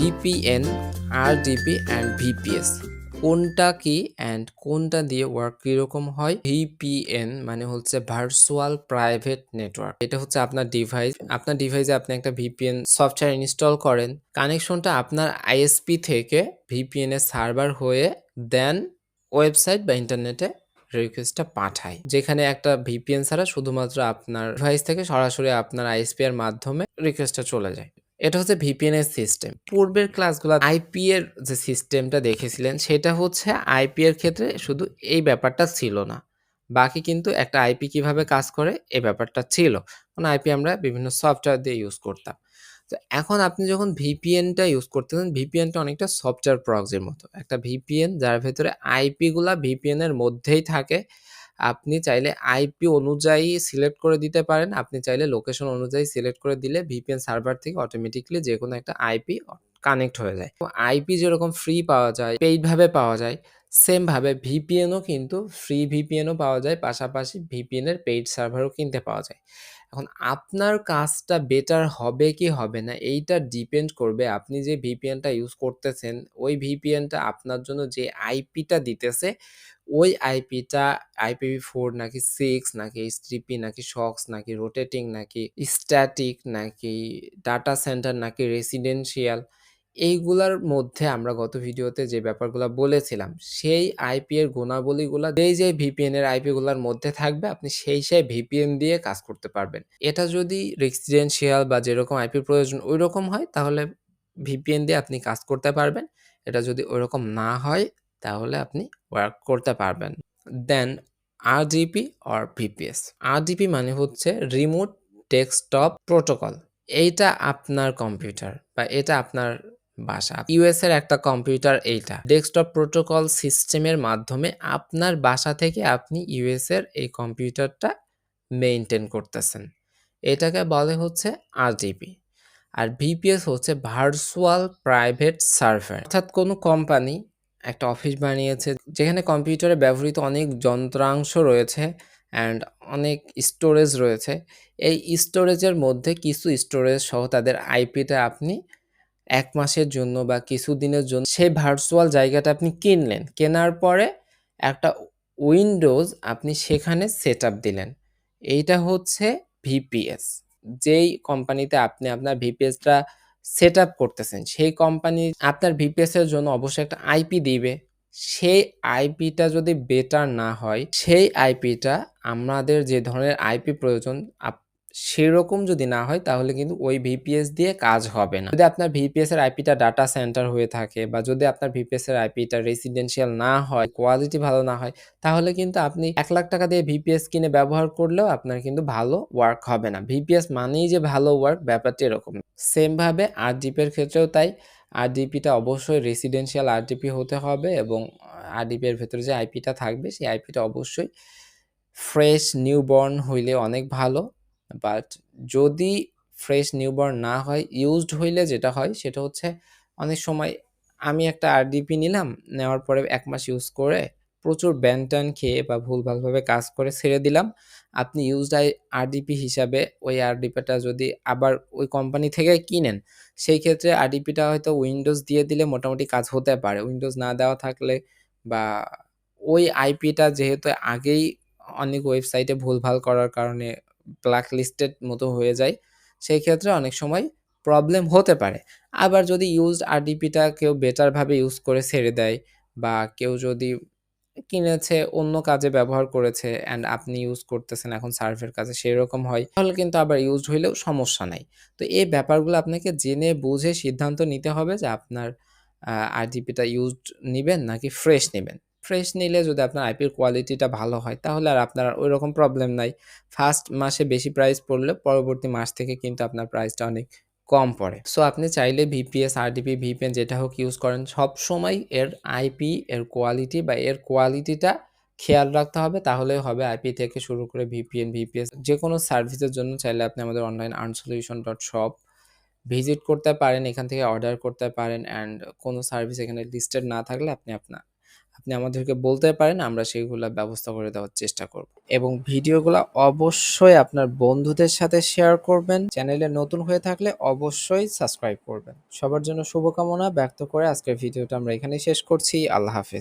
VPN, RDP and VPS কোনটা কি and কোনটা দিয়ে ওয়ার্ক কিরকম হয়? VPN মানে হচ্ছে ভার্চুয়াল প্রাইভেট নেটওয়ার্ক। এটা হচ্ছে আপনার ডিভাইসে আপনি একটা VPN সফটওয়্যার ইনস্টল করেন। কানেকশনটা আপনার ISP থেকে VPN এর সার্ভার হয়ে দেন ওয়েবসাইট বা ইন্টারনেটে রিকোয়েস্টটা পাঠায়। যেখানে একটা VPN ছাড়া শুধুমাত্র আপনার ডিভাইস থেকে সরাসরি আপনার ISP এর মাধ্যমে রিকোয়েস্টটা চলে যায়। এটা হচ্ছে VPN এর সিস্টেম। পূর্বের ক্লাসগুলো আইপি এর যে সিস্টেমটা দেখেছিলেন সেটা হচ্ছে আইপি এর ক্ষেত্রে শুধু এই ব্যাপারটা ছিল না। বাকি কিন্তু একটা আইপি কিভাবে কাজ করে এই ব্যাপারটা ছিল। কারণ আইপি আমরা বিভিন্ন সফটওয়্যার দিয়ে ইউজ করতাম। তো এখন আপনি যখন ভিপিএনটা ইউজ করতেছেন, ভিপিএনটা অনেকটা সফটওয়্যার প্রক্সির মতো। একটা ভিপিএন যার ভেতরে আইপি গুলা ভিপিএন এর মধ্যেই থাকে। আপনি চাইলে আইপি অনুযায়ী সিলেক্ট করে দিতে পারেন। আপনি চাইলে লোকেশন অনুযায়ী সিলেক্ট করে দিলে ভিপিএন সার্ভার থেকে অটোমেটিক্যালি যেকোনো একটা আইপি কানেক্ট হয়ে যায়। আইপি যেরকম ফ্রি পাওয়া যায়, পেইড ভাবে পাওয়া যায়, সেম ভাবে ভিপিএনও কিন্তু ফ্রি ভিপিএনও পাওয়া যায়, পাশাপাশি ভিপিএন এর পেইড সার্ভারও কিনতে পাওয়া যায়। এখন আপনার কাজটা বেটার হবে কি হবে না এইটা ডিপেন্ড করবে আপনি যে ভিপিএনটা ইউজ করতেছেন ওই ভিপিএনটা আপনার জন্য যে আইপিটা দিতেছে ওই আইপিটা IPv4 নাকি 6 নাকি এইচটিটিপি নাকি সক্স নাকি রোটেটিং নাকি স্ট্যাটিক নাকি ডাটা সেন্টার নাকি রেসিডেন্সিয়াল এইগুলার মধ্যে আমরা গত ভিডিওতে যে ব্যাপারগুলো বলেছিলাম সেই আইপি এর গুণাবলীগুলা যে ভিপিএন এর আইপি গুলার মধ্যে থাকবে আপনি সেই ভিপিএন দিয়ে কাজ করতে পারবেন। এটা যদি রেসিডেন্সিয়াল বা যেরকম আইপি প্রয়োজন ওই রকম হয় তাহলে ভিপিএন দিয়ে আপনি কাজ করতে পারবেন। এটা যদি ওইরকম না হয় তাহলে আপনি ওয়ার্ক করতে পারবেন। দেন RDP অর VPS। RDP মানে হচ্ছে রিমোট ডেস্কটপ প্রোটোকল। এইটা আপনার কম্পিউটার বা এটা আপনার বাসা। ইউএস এর একটা কম্পিউটার এইটা। ডেস্কটপ প্রোটোকল সিস্টেমের মাধ্যমে আপনার বাসা থেকে আপনি ইউএস এর এই কম্পিউটারটা মেইনটেইন করতেছেন। এটাকে বলে হচ্ছে RDP। আর VPS হচ্ছে ভার্চুয়াল প্রাইভেট সার্ভার। অর্থাৎ কোনো কোম্পানি একটা অফিস বানিয়েছে যেখানে কম্পিউটারে ব্যবহৃত অনেক যন্ত্রাংশ রয়েছে অ্যান্ড অনেক স্টোরেজ রয়েছে। এই স্টোরেজের মধ্যে কিছু স্টোরেজ সহ তাদের আইপিটা আপনি ১ মাসের জন্য বা কিছুদিনের জন্য সেই ভার্চুয়াল জায়গাটা আপনি কিনলেন। কেনার পরে একটা উইন্ডোজ আপনি সেখানে সেটআপ দিলেন। এইটা হচ্ছে VPS। যেই কোম্পানিতে আপনি আপনার ভিপিএসটা সেটআপ করতেছেন সেই কোম্পানি আপনার ভিপিএস এর জন্য অবশ্যই একটা আইপি দিবে। সেই আইপিটা যদি বেটার না হয় সেই আইপিটা আমাদের যে ধরনের আইপি প্রয়োজন সেরকম যদি না হয় তাহলে কিন্তু ওই ভিপিএস দিয়ে কাজ হবে না। যদি আপনার ভিপিএস এর আইপিটা ডাটা সেন্টার হয়ে থাকে বা যদি আপনার ভিপিএস এর আইপিটা রেসিডেন্সিয়াল না হয়, কোয়ালিটি ভালো না হয় তাহলে কিন্তু আপনি ৳১,০০,০০০ দিয়ে ভিপিএস কিনে ব্যবহার করলেও আপনার কিন্তু ভালো ওয়ার্ক হবে না। ভিপিএস মানেই যে ভালো ওয়ার্ক ব্যাপারটা এরকম না। সেম ভাবে আরডিপি এর ক্ষেত্রেও তাই। আরডিপিটা অবশ্যই রেসিডেন্সিয়াল আরডিপি হতে হবে এবং আরডিপি এর ভেতরে যে আইপিটা থাকবে সেই আইপিটা অবশ্যই ফ্রেশ নিউবর্ন হইলে অনেক ভালো। বাট যদি ফ্রেশ নিউবর্ন না হয়, ইউজড হইলে যেটা হয় সেটা হচ্ছে অনেক সময় আমি একটা আরডিপি নিলাম, নেওয়ার পরে ১ মাস ইউজ করে প্রচুর ব্যান-ট্যান খেয়ে বা ভুলভালভাবে কাজ করে ছেড়ে দিলাম। আপনি ইউজড আরডিপি হিসাবে ওই আরডিপিটা যদি আবার ওই কোম্পানি থেকে কিনেন, সেই ক্ষেত্রে আরডিপিটা হয়তো উইন্ডোজ দিয়ে দিলে মোটামুটি কাজ হতে পারে। উইন্ডোজ না দেওয়া থাকলে বা ওই আইপিটা যেহেতু আগেই অনেক ওয়েবসাইটে ভুলভাল করার কারণে ব্ল্যাক লিস্টেড মতো হয়ে যায়, সেই ক্ষেত্রে অনেক সময় প্রবলেম হতে পারে। আবার যদি ইউজড আরডিপিটা কেউ বেটার ভাবে ইউজ করে ছেড়ে দেয় বা কেউ যদি কিনেছে অন্য কাজে ব্যবহার করেছে অ্যান্ড আপনি ইউজ করতেছেন এখন সার্ভের কাজে সেরকম হয়, তাহলে কিন্তু আবার ইউজড হইলেও সমস্যা নাই। তো এই ব্যাপারগুলো আপনাকে জেনে বুঝে সিদ্ধান্ত নিতে হবে যে আপনার আরডিপিটা ইউজড নিবেন নাকি ফ্রেশ নিবেন। ফ্রেশ নিলে যদি আপনার আইপির কোয়ালিটিটা ভালো হয় তাহলে আর আপনার ওইরকম প্রবলেম নাই। ফার্স্ট মাসে বেশি প্রাইস পড়লে পরবর্তী মাস থেকে কিন্তু আপনার প্রাইসটা অনেক কম পড়ে। সো আপনি চাইলে ভিপিএস, আরডিপি, ভিপিএন যেটা হোক ইউজ করেন সবসময় এর আইপি এর কোয়ালিটি বা এর কোয়ালিটিটা খেয়াল রাখতে হবে তাহলেই হবে। আইপি থেকে শুরু করে ভিপিএন, ভিপিএস যেকোনো সার্ভিসের জন্য চাইলে আপনি আমাদের অনলাইন earnsolution.shop ভিজিট করতে পারেন। এখান থেকে অর্ডার করতে পারেন অ্যান্ড কোনো সার্ভিস এখানে লিস্টেড না থাকলে আপনি আপনি আমাদেরকে বলতে পারেন, আমরা সেগুলা ব্যবস্থা করে দেওয়ার চেষ্টা করব। এবং ভিডিওগুলা অবশ্যই আপনার বন্ধুদের সাথে শেয়ার করবেন। চ্যানেলে নতুন হয়ে থাকলে অবশ্যই সাবস্ক্রাইব করবেন। সবার জন্য শুভকামনা ব্যক্ত করে আজকের ভিডিওটা আমরা এখানেই শেষ করছি। আল্লাহ হাফেজ।